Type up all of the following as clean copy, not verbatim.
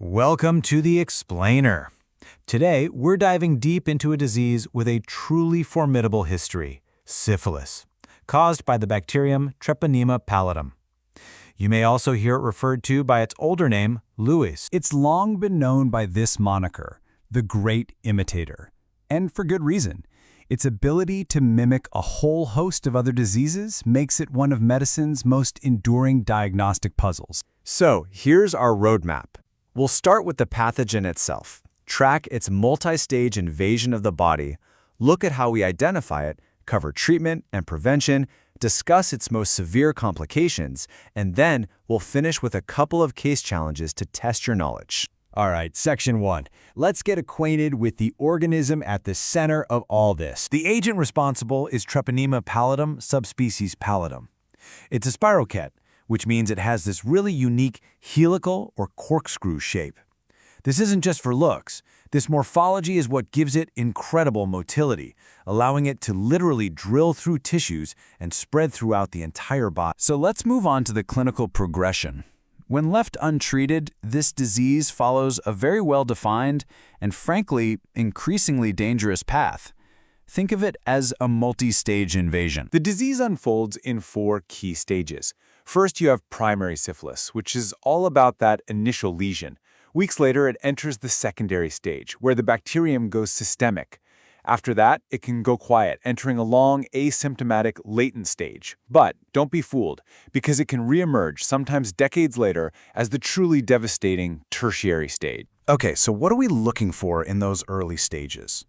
Welcome to the Explainer. Today, we're diving deep into a disease with a truly formidable history, syphilis, caused by the bacterium Treponema pallidum. You may also hear it referred to by its older name, Lues. It's long been known by this moniker, the Great Imitator, and for good reason. Its ability to mimic a whole host of other diseases makes it one of medicine's most enduring diagnostic puzzles. So, here's our roadmap. We'll start with the pathogen itself, track its multi-stage invasion of the body, look at how we identify it, cover treatment and prevention, discuss its most severe complications, and then we'll finish with a couple of case challenges to test your knowledge. All right, Section 1. Let's get acquainted with the organism at the center of all this. The agent responsible is Treponema pallidum, subspecies Pallidum. It's a spirochete, which means it has this really unique helical or corkscrew shape. This isn't just for looks. This morphology is what gives it incredible motility, allowing it to literally drill through tissues and spread throughout the entire body. So let's move on to the clinical progression. When left untreated, this disease follows a very well-defined and, frankly, increasingly dangerous path. Think of it as a multi-stage invasion. The disease unfolds in 4 key stages. First, you have primary syphilis, which is all about that initial lesion. Weeks later, it enters the secondary stage, where the bacterium goes systemic. After that, it can go quiet, entering a long, asymptomatic, latent stage. But don't be fooled, because it can reemerge, sometimes decades later, as the truly devastating tertiary stage. Okay, so what are we looking for in those early stages?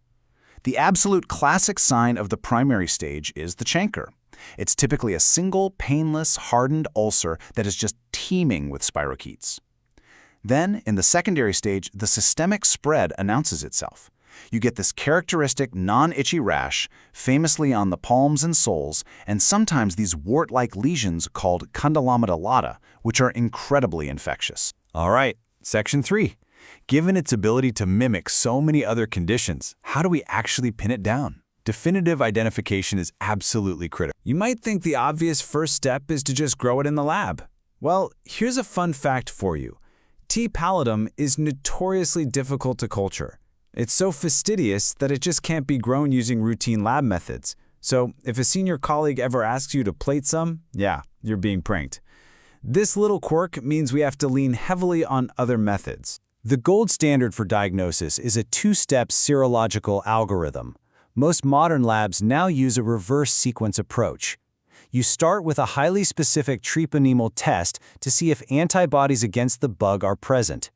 The absolute classic sign of the primary stage is the chancre. It's typically a single, painless, hardened ulcer that is just teeming with spirochetes. Then, in the secondary stage, the systemic spread announces itself. You get this characteristic non-itchy rash, famously on the palms and soles, and sometimes these wart-like lesions called condylomata lata, which are incredibly infectious. All right, Section 3. Given its ability to mimic so many other conditions, how do we actually pin it down? Definitive identification is absolutely critical. You might think the obvious first step is to just grow it in the lab. Well, here's a fun fact for you. T. pallidum is notoriously difficult to culture. It's so fastidious that it just can't be grown using routine lab methods. So if a senior colleague ever asks you to plate some, yeah, you're being pranked. This little quirk means we have to lean heavily on other methods. The gold standard for diagnosis is a 2-step serological algorithm. Most modern labs now use a reverse sequence approach. You start with a highly specific treponemal test to see if antibodies against the bug are present.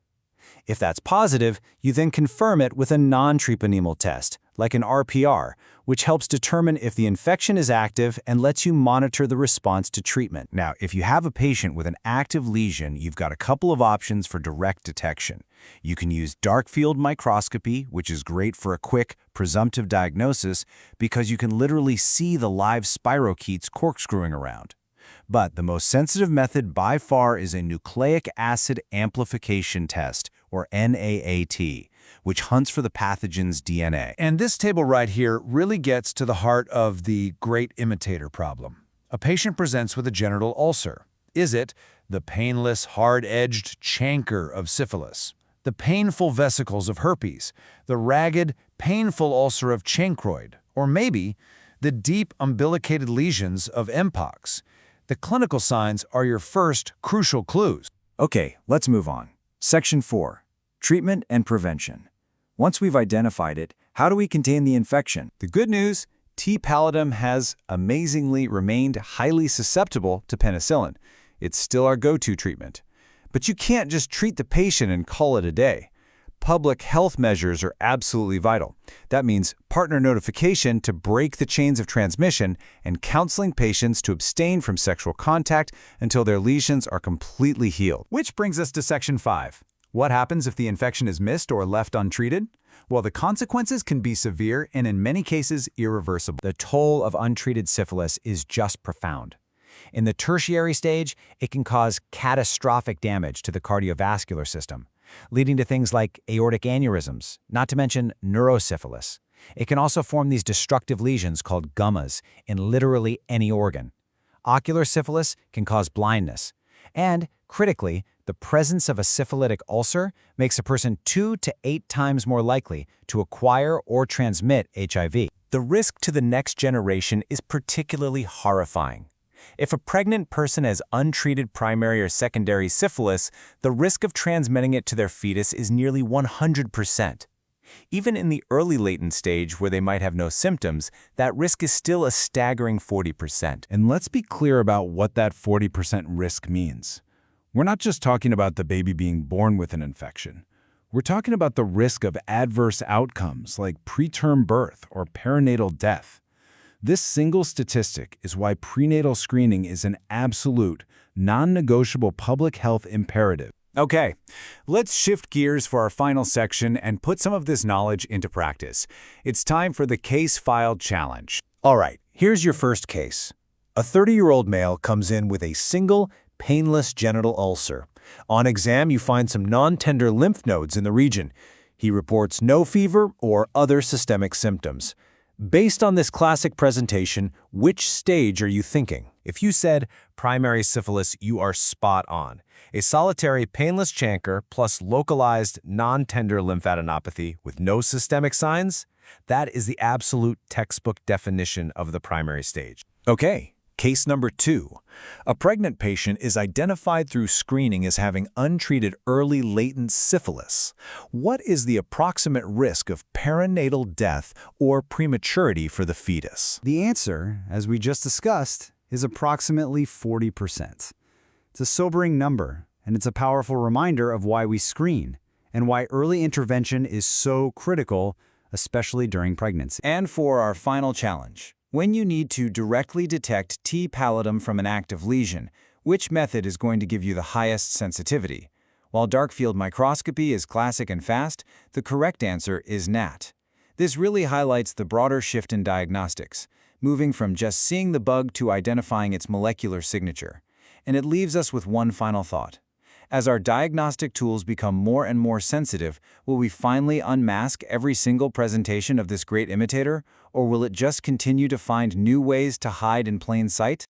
If that's positive, you then confirm it with a non-treponemal test, like an RPR, which helps determine if the infection is active and lets you monitor the response to treatment. Now, if you have a patient with an active lesion, you've got a couple of options for direct detection. You can use dark field microscopy, which is great for a quick, presumptive diagnosis because you can literally see the live spirochetes corkscrewing around. But the most sensitive method by far is a nucleic acid amplification test, or NAAT, which hunts for the pathogen's DNA. And this table right here really gets to the heart of the Great Imitator problem. A patient presents with a genital ulcer. Is it the painless, hard-edged chancre of syphilis, the painful vesicles of herpes, the ragged, painful ulcer of chancroid, or maybe the deep umbilicated lesions of mpox? The clinical signs are your first crucial clues. Okay, let's move on. Section 4. Treatment and prevention. Once we've identified it, how do we contain the infection? The good news, T. pallidum has amazingly remained highly susceptible to penicillin. It's still our go-to treatment. But you can't just treat the patient and call it a day. Public health measures are absolutely vital. That means partner notification to break the chains of transmission and counseling patients to abstain from sexual contact until their lesions are completely healed. Which brings us to Section 5. What happens if the infection is missed or left untreated? Well, the consequences can be severe and in many cases irreversible. The toll of untreated syphilis is just profound. In the tertiary stage, it can cause catastrophic damage to the cardiovascular system, leading to things like aortic aneurysms, not to mention neurosyphilis. It can also form these destructive lesions called gummas in literally any organ. Ocular syphilis can cause blindness. And, critically, The presence of a syphilitic ulcer makes a person 2 to 8 times more likely to acquire or transmit HIV. The risk to the next generation is particularly horrifying. If a pregnant person has untreated primary or secondary syphilis, the risk of transmitting it to their fetus is nearly 100%. Even in the early latent stage where they might have no symptoms, that risk is still a staggering 40%. And let's be clear about what that 40% risk means. We're not just talking about the baby being born with an infection. We're talking about the risk of adverse outcomes like preterm birth or perinatal death. This single statistic is why prenatal screening is an absolute, non-negotiable public health imperative. Okay, let's shift gears for our final section and put some of this knowledge into practice. It's time for the Case Filed Challenge. All right, here's your first case. A 30-year-old male comes in with a single, painless genital ulcer. On exam, you find some non-tender lymph nodes in the region. He reports no fever or other systemic symptoms. Based on this classic presentation, which stage are you thinking? If you said primary syphilis, you are spot on. A solitary painless chancre plus localized non-tender lymphadenopathy with no systemic signs, that is the absolute textbook definition of the primary stage. Okay, case number 2. A pregnant patient is identified through screening as having untreated early latent syphilis. What is the approximate risk of perinatal death or prematurity for the fetus? The answer, as we just discussed, is approximately 40%. It's a sobering number, and it's a powerful reminder of why we screen and why early intervention is so critical, especially during pregnancy. And for our final challenge, when you need to directly detect T. pallidum from an active lesion, which method is going to give you the highest sensitivity? While dark field microscopy is classic and fast, the correct answer is NAT. This really highlights the broader shift in diagnostics, moving from just seeing the bug to identifying its molecular signature. And it leaves us with one final thought. As our diagnostic tools become more and more sensitive, will we finally unmask every single presentation of this great imitator, or will it just continue to find new ways to hide in plain sight?